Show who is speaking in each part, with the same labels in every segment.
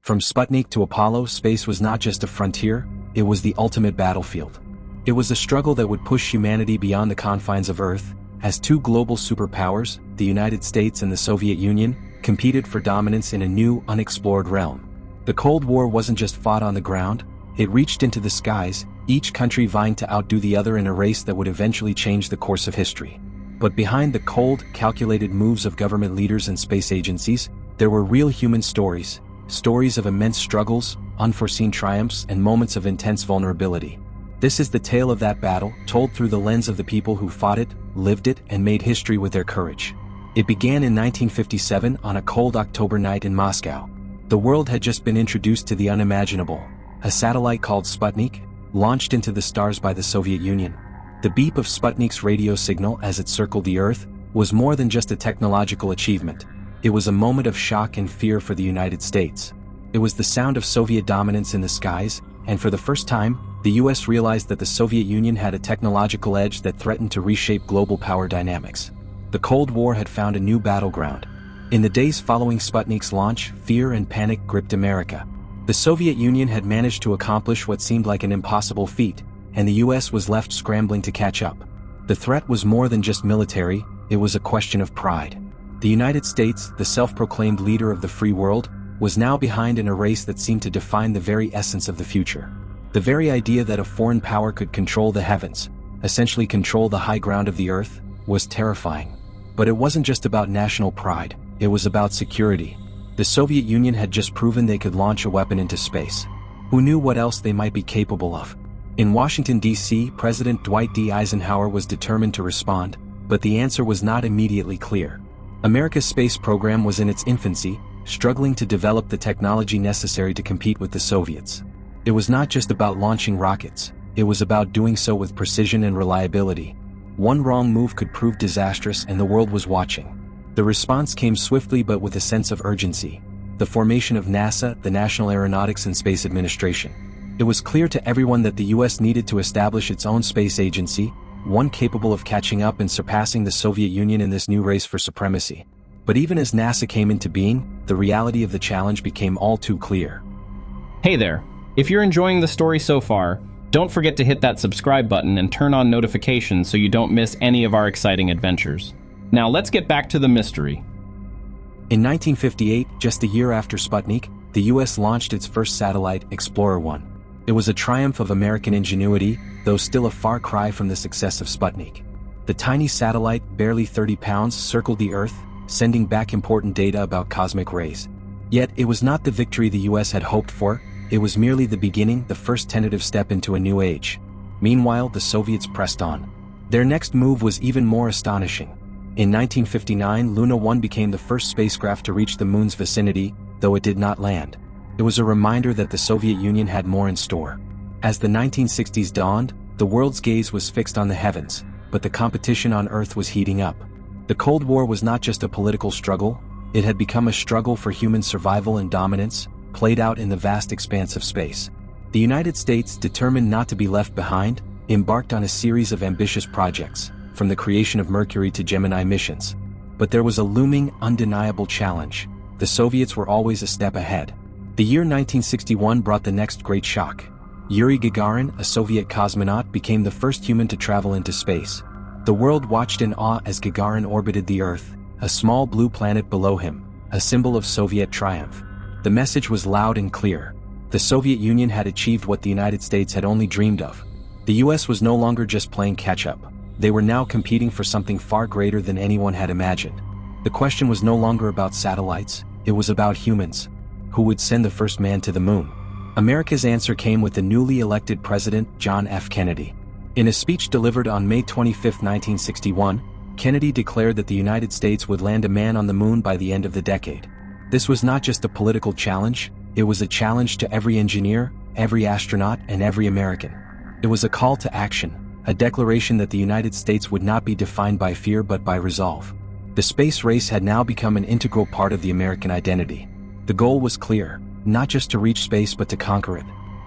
Speaker 1: From Sputnik to Apollo, space was not just a frontier, it was the ultimate battlefield. It was a struggle that would push humanity beyond the confines of Earth, as two global superpowers, the United States and the Soviet Union, competed for dominance in a new, unexplored realm. The Cold War wasn't just fought on the ground, it reached into the skies, each country vying to outdo the other in a race that would eventually change the course of history. But behind the cold, calculated moves of government leaders and space agencies, there were real human stories, stories of immense struggles, unforeseen triumphs, and moments of intense vulnerability. This is the tale of that battle, told through the lens of the people who fought it, lived it, and made history with their courage. It began in 1957 on a cold October night in Moscow. The world had just been introduced to the unimaginable. A satellite called Sputnik, launched into the stars by the Soviet Union. The beep of Sputnik's radio signal as it circled the Earth was more than just a technological achievement. It was a moment of shock and fear for the United States. It was the sound of Soviet dominance in the skies, and for the first time, the US realized that the Soviet Union had a technological edge that threatened to reshape global power dynamics. The Cold War had found a new battleground. In the days following Sputnik's launch, fear and panic gripped America. The Soviet Union had managed to accomplish what seemed like an impossible feat, and the US was left scrambling to catch up. The threat was more than just military, it was a question of pride. The United States, the self-proclaimed leader of the free world, was now behind in a race that seemed to define the very essence of the future. The very idea that a foreign power could control the heavens, essentially control the high ground of the Earth, was terrifying. But it wasn't just about national pride, it was about security. The Soviet Union had just proven they could launch a weapon into space. Who knew what else they might be capable of? In Washington, D.C., President Dwight D. Eisenhower was determined to respond, but the answer was not immediately clear. America's space program was in its infancy, struggling to develop the technology necessary to compete with the Soviets. It was not just about launching rockets, it was about doing so with precision and reliability. One wrong move could prove disastrous, and the world was watching. The response came swiftly but with a sense of urgency. The formation of NASA, the National Aeronautics and Space Administration. It was clear to everyone that the US needed to establish its own space agency, one capable of catching up and surpassing the Soviet Union in this new race for supremacy. But even as NASA came into being, the reality of the challenge became all too clear.
Speaker 2: Hey there! If you're enjoying the story so far, don't forget to hit that subscribe button and turn on notifications so you don't miss any of our exciting adventures. Now let's get back to the mystery.
Speaker 1: In 1958, just a year after Sputnik, the US launched its first satellite, Explorer 1. It was a triumph of American ingenuity, though still a far cry from the success of Sputnik. The tiny satellite, barely 30 pounds, circled the Earth, sending back important data about cosmic rays. Yet, it was not the victory the US had hoped for, it was merely the beginning, the first tentative step into a new age. Meanwhile, the Soviets pressed on. Their next move was even more astonishing. In 1959, Luna 1 became the first spacecraft to reach the Moon's vicinity, though it did not land. It was a reminder that the Soviet Union had more in store. As the 1960s dawned, the world's gaze was fixed on the heavens, but the competition on Earth was heating up. The Cold War was not just a political struggle, it had become a struggle for human survival and dominance, played out in the vast expanse of space. The United States, determined not to be left behind, embarked on a series of ambitious projects, from the creation of Mercury to Gemini missions. But there was a looming, undeniable challenge. The Soviets were always a step ahead. The year 1961 brought the next great shock. Yuri Gagarin, a Soviet cosmonaut, became the first human to travel into space. The world watched in awe as Gagarin orbited the Earth, a small blue planet below him, a symbol of Soviet triumph. The message was loud and clear. The Soviet Union had achieved what the United States had only dreamed of. The US was no longer just playing catch-up. They were now competing for something far greater than anyone had imagined. The question was no longer about satellites, it was about humans. Who would send the first man to the moon? America's answer came with the newly elected President, John F. Kennedy. In a speech delivered on May 25, 1961, Kennedy declared that the United States would land a man on the moon by the end of the decade. This was not just a political challenge, it was a challenge to every engineer, every astronaut, and every American. It was a call to action, a declaration that the United States would not be defined by fear but by resolve. The space race had now become an integral part of the American identity. The goal was clear, not just to reach space but to conquer it.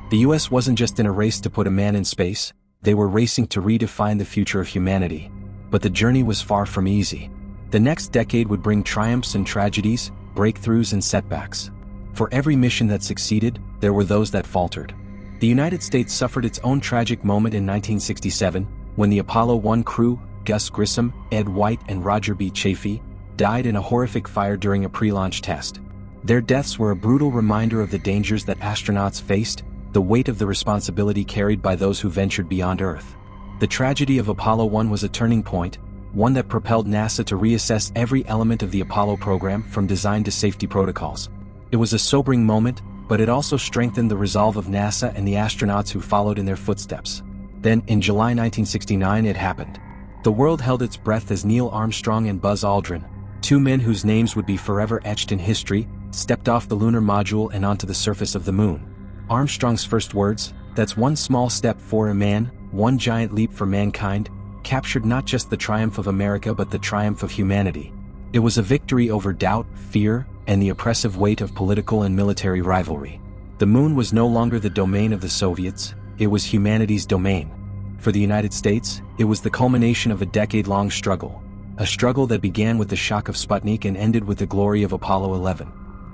Speaker 1: The US wasn't just in a race to put a man in space, they were racing to redefine the future of humanity. But the journey was far from easy. The next decade would bring triumphs and tragedies, breakthroughs and setbacks. For every mission that succeeded, there were those that faltered. The United States suffered its own tragic moment in 1967, when the Apollo 1 crew, Gus Grissom, Ed White and Roger B. Chaffee, died in a horrific fire during a pre-launch test. Their deaths were a brutal reminder of the dangers that astronauts faced, the weight of the responsibility carried by those who ventured beyond Earth. The tragedy of Apollo 1 was a turning point, one that propelled NASA to reassess every element of the Apollo program from design to safety protocols. It was a sobering moment, but it also strengthened the resolve of NASA and the astronauts who followed in their footsteps. Then, in July 1969, it happened. The world held its breath as Neil Armstrong and Buzz Aldrin, two men whose names would be forever etched in history, stepped off the lunar module and onto the surface of the moon. Armstrong's first words, "That's one small step for a man, one giant leap for mankind," captured not just the triumph of America but the triumph of humanity. It was a victory over doubt, fear, and the oppressive weight of political and military rivalry. The moon was no longer the domain of the Soviets, it was humanity's domain. For the United States, it was the culmination of a decade-long struggle. A struggle that began with the shock of Sputnik and ended with the glory of Apollo 11.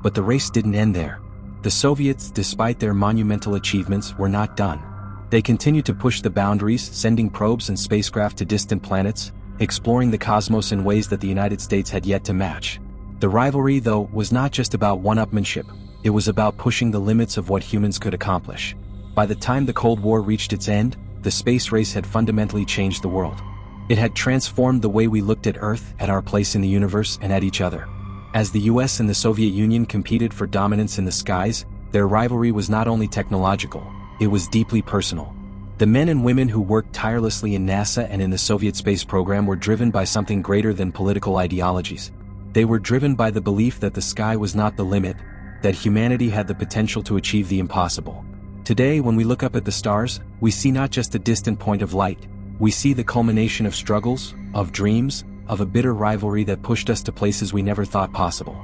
Speaker 1: But the race didn't end there. The Soviets, despite their monumental achievements, were not done. They continued to push the boundaries, sending probes and spacecraft to distant planets, exploring the cosmos in ways that the United States had yet to match. The rivalry, though, was not just about one-upmanship, it was about pushing the limits of what humans could accomplish. By the time the Cold War reached its end, the space race had fundamentally changed the world. It had transformed the way we looked at Earth, at our place in the universe, and at each other. As the US and the Soviet Union competed for dominance in the skies, their rivalry was not only technological, it was deeply personal. The men and women who worked tirelessly in NASA and in the Soviet space program were driven by something greater than political ideologies. They were driven by the belief that the sky was not the limit, that humanity had the potential to achieve the impossible. Today, when we look up at the stars, we see not just a distant point of light, we see the culmination of struggles, of dreams, of a bitter rivalry that pushed us to places we never thought possible.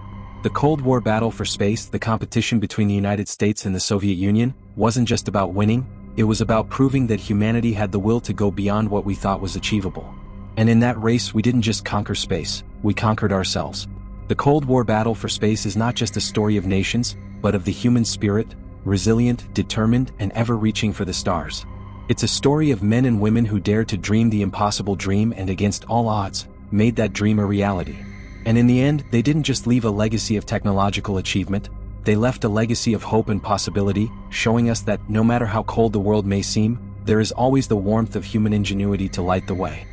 Speaker 1: The Cold War battle for space, the competition between the United States and the Soviet Union, wasn't just about winning, it was about proving that humanity had the will to go beyond what we thought was achievable. And in that race, we didn't just conquer space, we conquered ourselves. The Cold War battle for space is not just a story of nations, but of the human spirit, resilient, determined, and ever reaching for the stars. It's a story of men and women who dared to dream the impossible dream and against all odds, made that dream a reality. And in the end, they didn't just leave a legacy of technological achievement, they left a legacy of hope and possibility, showing us that no matter how cold the world may seem, there is always the warmth of human ingenuity to light the way.